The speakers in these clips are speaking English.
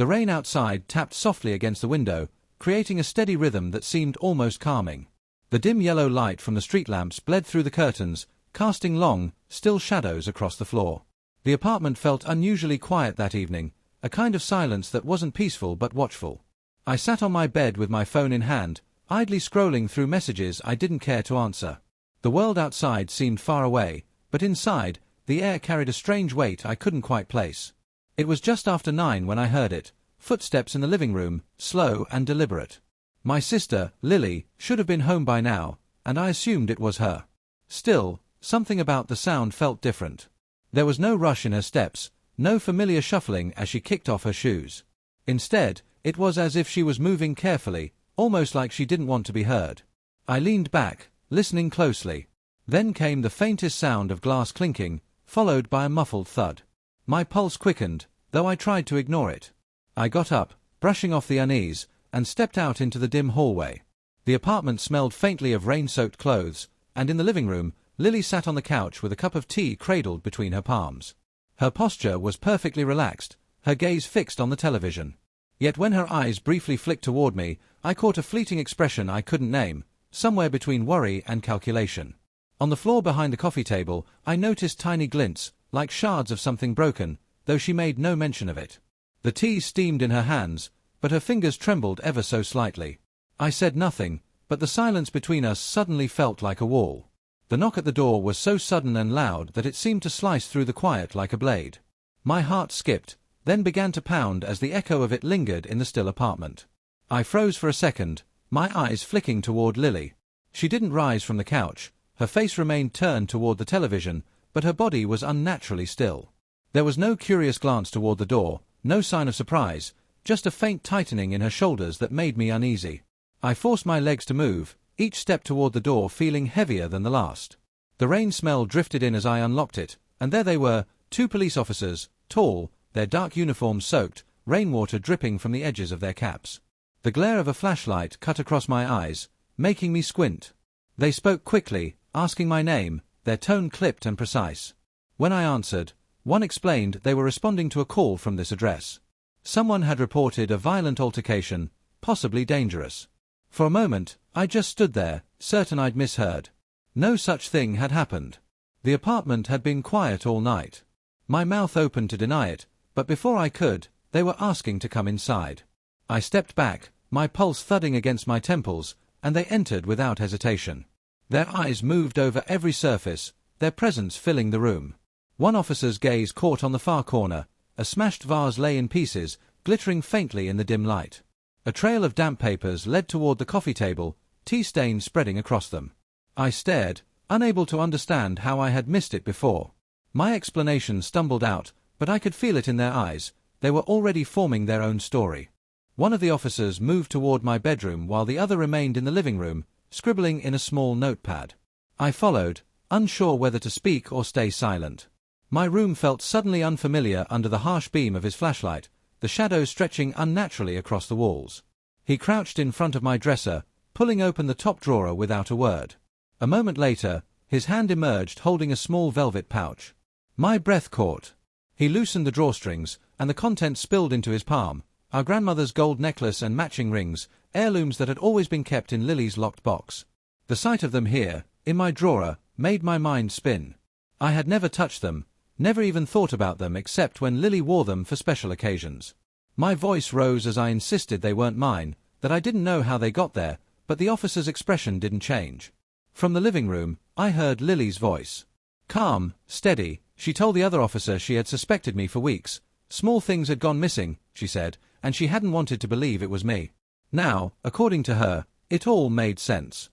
The rain outside tapped softly against the window, creating a steady rhythm that seemed almost calming. The dim yellow light from the street lamps bled through the curtains, casting long, still shadows across the floor. The apartment felt unusually quiet that evening, a kind of silence that wasn't peaceful but watchful. I sat on my bed with my phone in hand, idly scrolling through messages I didn't care to answer. The world outside seemed far away, but inside, the air carried a strange weight I couldn't quite place. It was just after 9 when I heard it, footsteps in the living room, slow and deliberate. My sister, Lily, should have been home by now, and I assumed it was her. Still, something about the sound felt different. There was no rush in her steps, no familiar shuffling as she kicked off her shoes. Instead, it was as if she was moving carefully, almost like she didn't want to be heard. I leaned back, listening closely. Then came the faintest sound of glass clinking, followed by a muffled thud. My pulse quickened, though I tried to ignore it. I got up, brushing off the unease, and stepped out into the dim hallway. The apartment smelled faintly of rain-soaked clothes, and in the living room, Lily sat on the couch with a cup of tea cradled between her palms. Her posture was perfectly relaxed, her gaze fixed on the television. Yet when her eyes briefly flicked toward me, I caught a fleeting expression I couldn't name, somewhere between worry and calculation. On the floor behind the coffee table, I noticed tiny glints, like shards of something broken, though she made no mention of it. The tea steamed in her hands, but her fingers trembled ever so slightly. I said nothing, but the silence between us suddenly felt like a wall. The knock at the door was so sudden and loud that it seemed to slice through the quiet like a blade. My heart skipped, then began to pound as the echo of it lingered in the still apartment. I froze for a second, my eyes flicking toward Lily. She didn't rise from the couch, her face remained turned toward the television, but her body was unnaturally still. There was no curious glance toward the door, no sign of surprise, just a faint tightening in her shoulders that made me uneasy. I forced my legs to move, each step toward the door feeling heavier than the last. The rain smell drifted in as I unlocked it, and there they were, 2 police officers, tall, their dark uniforms soaked, rainwater dripping from the edges of their caps. The glare of a flashlight cut across my eyes, making me squint. They spoke quickly, asking my name, their tone clipped and precise. When I answered, one explained they were responding to a call from this address. Someone had reported a violent altercation, possibly dangerous. For a moment, I just stood there, certain I'd misheard. No such thing had happened. The apartment had been quiet all night. My mouth opened to deny it, but before I could, they were asking to come inside. I stepped back, my pulse thudding against my temples, and they entered without hesitation. Their eyes moved over every surface, their presence filling the room. One officer's gaze caught on the far corner. A smashed vase lay in pieces, glittering faintly in the dim light. A trail of damp papers led toward the coffee table, tea stains spreading across them. I stared, unable to understand how I had missed it before. My explanation stumbled out, but I could feel it in their eyes. They were already forming their own story. One of the officers moved toward my bedroom while the other remained in the living room, scribbling in a small notepad. I followed, unsure whether to speak or stay silent. My room felt suddenly unfamiliar under the harsh beam of his flashlight, the shadows stretching unnaturally across the walls. He crouched in front of my dresser, pulling open the top drawer without a word. A moment later, his hand emerged holding a small velvet pouch. My breath caught. He loosened the drawstrings, and the contents spilled into his palm, our grandmother's gold necklace and matching rings, heirlooms that had always been kept in Lily's locked box. The sight of them here, in my drawer, made my mind spin. I had never touched them, never even thought about them except when Lily wore them for special occasions. My voice rose as I insisted they weren't mine, that I didn't know how they got there, but the officer's expression didn't change. From the living room, I heard Lily's voice. Calm, steady, she told the other officer she had suspected me for weeks. Small things had gone missing, she said, and she hadn't wanted to believe it was me. Now, according to her, it all made sense.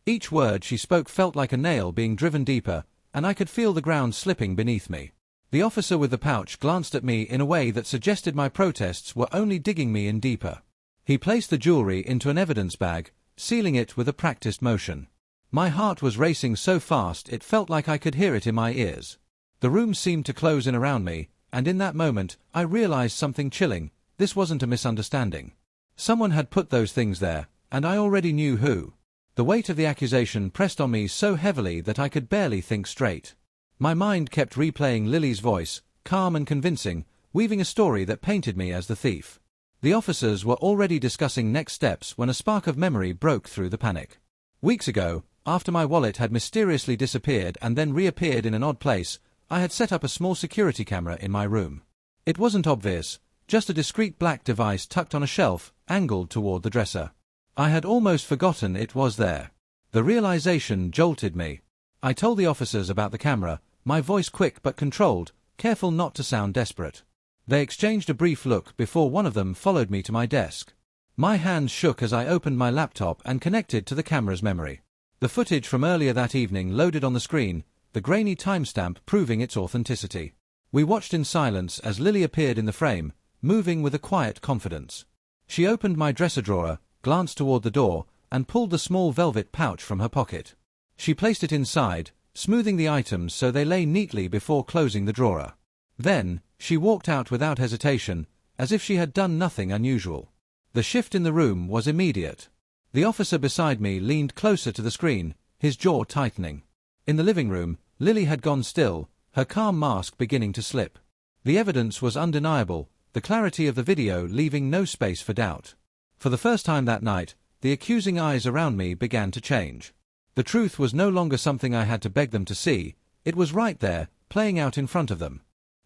Each word she spoke felt like a nail being driven deeper, and I could feel the ground slipping beneath me. The officer with the pouch glanced at me in a way that suggested my protests were only digging me in deeper. He placed the jewelry into an evidence bag, sealing it with a practiced motion. My heart was racing so fast it felt like I could hear it in my ears. The room seemed to close in around me, and in that moment, I realized something chilling. This wasn't a misunderstanding. Someone had put those things there, and I already knew who. The weight of the accusation pressed on me so heavily that I could barely think straight. My mind kept replaying Lily's voice, calm and convincing, weaving a story that painted me as the thief. The officers were already discussing next steps when a spark of memory broke through the panic. Weeks ago, after my wallet had mysteriously disappeared and then reappeared in an odd place, I had set up a small security camera in my room. It wasn't obvious, just a discreet black device tucked on a shelf, angled toward the dresser. I had almost forgotten it was there. The realization jolted me. I told the officers about the camera, my voice quick but controlled, careful not to sound desperate. They exchanged a brief look before one of them followed me to my desk. My hands shook as I opened my laptop and connected to the camera's memory. The footage from earlier that evening loaded on the screen, the grainy timestamp proving its authenticity. We watched in silence as Lily appeared in the frame, moving with a quiet confidence. She opened my dresser drawer, glanced toward the door, and pulled the small velvet pouch from her pocket. She placed it inside, smoothing the items so they lay neatly before closing the drawer. Then, she walked out without hesitation, as if she had done nothing unusual. The shift in the room was immediate. The officer beside me leaned closer to the screen, his jaw tightening. In the living room, Lily had gone still, her calm mask beginning to slip. The evidence was undeniable, the clarity of the video leaving no space for doubt. For the first time that night, the accusing eyes around me began to change. The truth was no longer something I had to beg them to see, it was right there, playing out in front of them.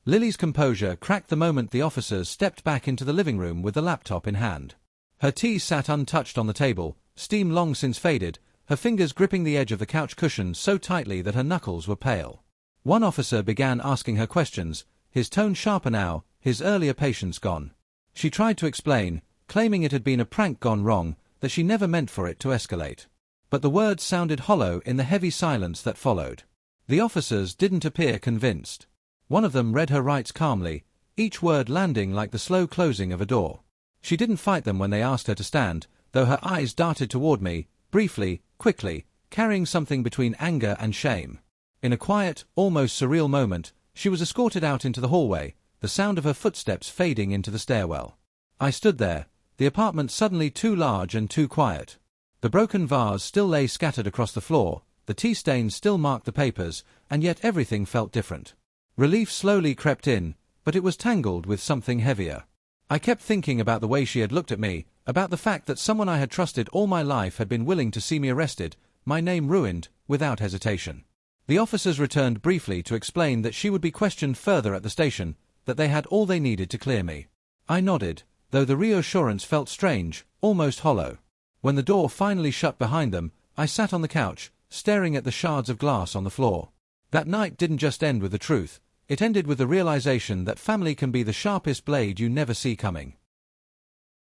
Lily's composure cracked the moment the officers stepped back into the living room with the laptop in hand. Her tea sat untouched on the table, steam long since faded, her fingers gripping the edge of the couch cushion so tightly that her knuckles were pale. One officer began asking her questions, his tone sharper now, his earlier patience gone. She tried to explain, claiming it had been a prank gone wrong, that she never meant for it to escalate. But the words sounded hollow in the heavy silence that followed. The officers didn't appear convinced. One of them read her rights calmly, each word landing like the slow closing of a door. She didn't fight them when they asked her to stand, though her eyes darted toward me, briefly, quickly, carrying something between anger and shame. In a quiet, almost surreal moment, she was escorted out into the hallway, the sound of her footsteps fading into the stairwell. I stood there, the apartment suddenly too large and too quiet. The broken vase still lay scattered across the floor, the tea stains still marked the papers, and yet everything felt different. Relief slowly crept in, but it was tangled with something heavier. I kept thinking about the way she had looked at me, about the fact that someone I had trusted all my life had been willing to see me arrested, my name ruined, without hesitation. The officers returned briefly to explain that she would be questioned further at the station, that they had all they needed to clear me. I nodded, though the reassurance felt strange, almost hollow. When the door finally shut behind them, I sat on the couch, staring at the shards of glass on the floor. That night didn't just end with the truth, it ended with the realization that family can be the sharpest blade you never see coming.